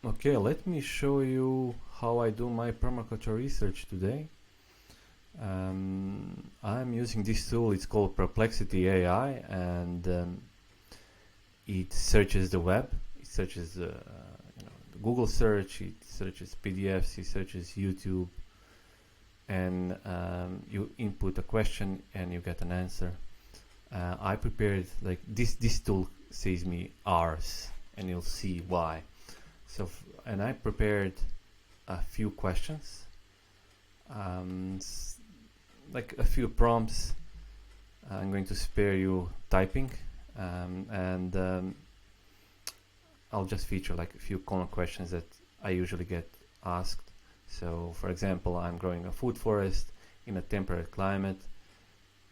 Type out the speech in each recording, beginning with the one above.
Okay, let me show you how I do my permaculture research today. I'm using this tool. It's called Perplexity AI, and it searches the web. It searches the Google search. It searches PDFs. It searches YouTube, and you input a question and you get an answer. I prepared like this tool saves me hours, and you'll see why. And I prepared a few questions, like a few prompts. I'm going to spare you typing, and I'll just feature like a few common questions that I usually get asked. So, for example, I'm growing a food forest in a temperate climate,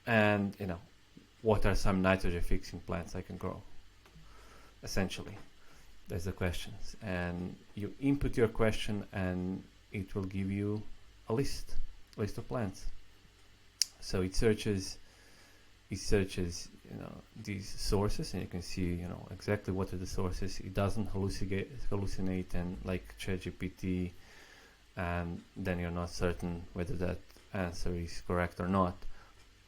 and what are some nitrogen-fixing plants I can grow? Essentially, that's the questions, and you input your question, and it will give you a list of plants. So it searches these sources, and you can see exactly what are the sources. It doesn't hallucinate and like ChatGPT, and then you're not certain whether that answer is correct or not.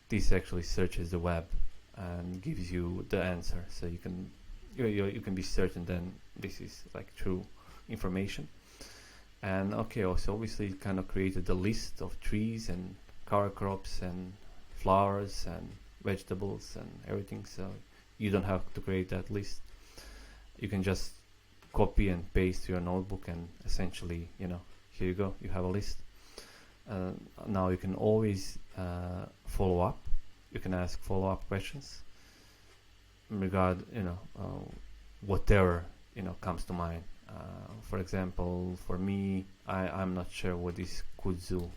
This actually searches the web and gives you the answer, so you can be certain then this is like true information. And okay, also obviously it kind of created a list of trees and cover crops and flowers and vegetables and everything, so you don't have to create that list. You can just copy and paste to your notebook, and essentially here you go, you have a list. Now you can always follow up. You can ask follow-up questions whatever comes to mind. For example, for me, I'm not sure what this kudzu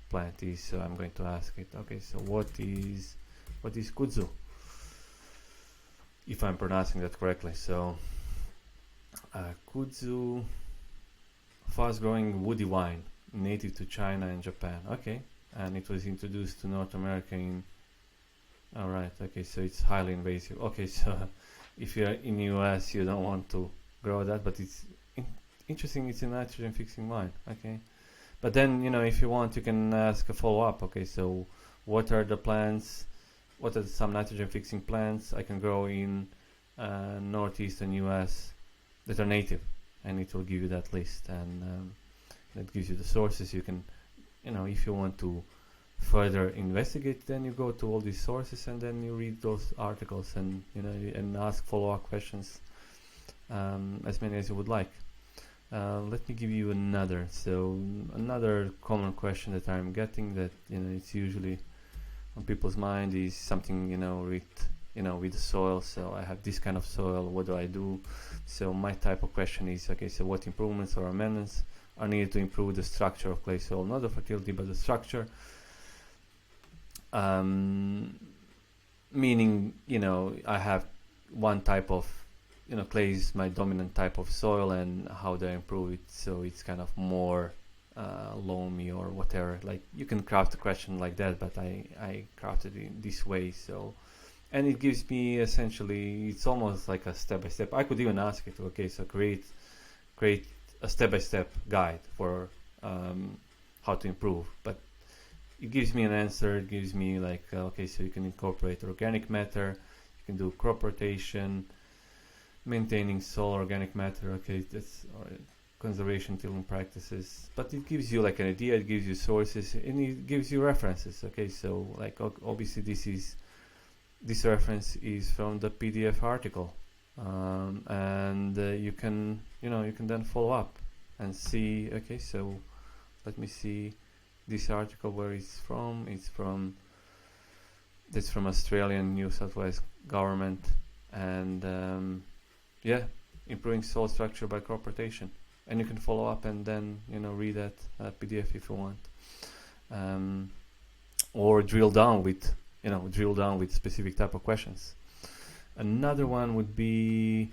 plant is, so I'm going to ask it. Okay, so what is kudzu? If I'm pronouncing that correctly. So kudzu, fast-growing woody vine, native to China and Japan. Okay, and it was introduced to North America in. All right. Okay, so it's highly invasive. Okay, so if you're in the US, you don't want to grow that, but it's interesting. It's a nitrogen fixing vine. Okay, but then if you want, you can ask a follow up. Okay, so what are the plants? What are some nitrogen fixing plants I can grow in northeastern US that are native? And it will give you that list, and that gives you the sources. You can, if you want to further investigate, then you go to all these sources, and then you read those articles, and and ask follow-up questions, as many as you would like. Let me give you another. So another common question that I'm getting, that it's usually on people's mind, is something with the soil. So I have this kind of soil, what do I do? So my type of question is, okay, so what improvements or amendments are needed to improve the structure of clay soil? Not the fertility, but the structure. Meaning, I have one type of, clay is my dominant type of soil, and how do I improve it so it's kind of more loamy or whatever. Like, you can craft a question like that, but I crafted it in this way. So, and it gives me essentially, it's almost like a step-by-step. I could even ask it, okay, so create a step-by-step guide for how to improve, but it gives me an answer. It gives me like, okay, so you can incorporate organic matter, you can do crop rotation, maintaining soil organic matter. Okay, that's conservation tilling practices. But it gives you like an idea. It gives you sources, and it gives you references. Okay, so like obviously this reference is from the PDF article, and you can then follow up and see. Okay, so let me see this article where it's from. It's from Australian New South Wales government, and improving soil structure by crop rotation. And you can follow up and then read that PDF if you want, or drill down with specific type of questions. Another one would be,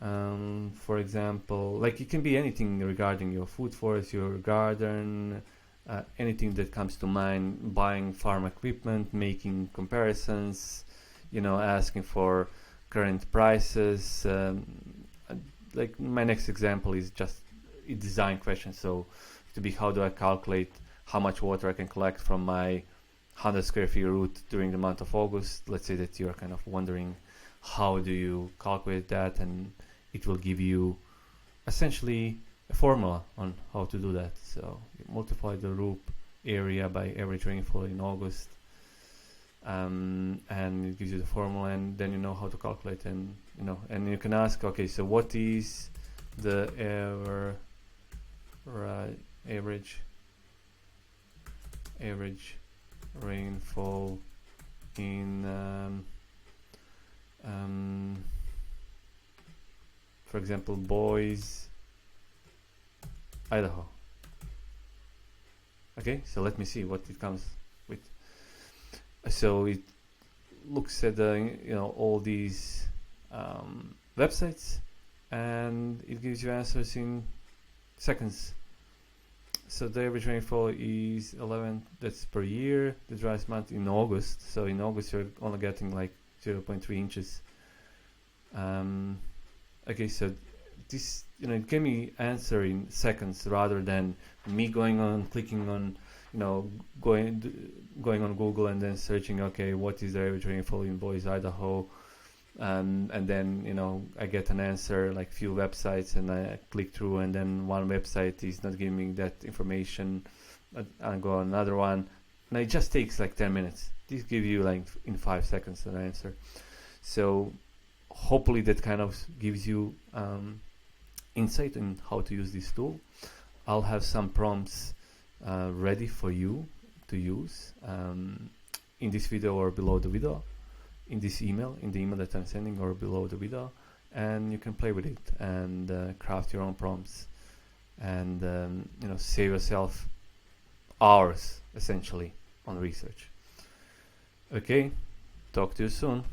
for example, like it can be anything regarding your food forest, your garden, anything that comes to mind. Buying farm equipment, making comparisons, asking for current prices. Like my next example is just a design question. So to be, how do I calculate how much water I can collect from my 100 square feet route during the month of August? Let's say that you're kind of wondering how do you calculate that, and it will give you essentially a formula on how to do that. So you multiply the roof area by average rainfall in August, and it gives you the formula, and then you know how to calculate. And and you can ask, okay, so what is the average rainfall in for example, Boise, Idaho. Okay, so let me see what it comes with. So it looks at all these websites, and it gives you answers in seconds. So the average rainfall is 11. That's per year. The driest month in August. So in August you're only getting like 0.3 inches. Okay, so this it gave me answer in seconds rather than me going on clicking on going on Google and then searching, okay, what is the average rainfall in Boise, Idaho, and then I get an answer like few websites, and I click through, and then one website is not giving me that information. I go on another one, and it just takes like 10 minutes. This give you like in 5 seconds an answer. So hopefully that kind of gives you insight in how to use this tool. I'll have some prompts ready for you to use in this video or below the video, in the email that I'm sending, or below the video, and you can play with it and craft your own prompts and save yourself hours essentially on research. Okay, talk to you soon.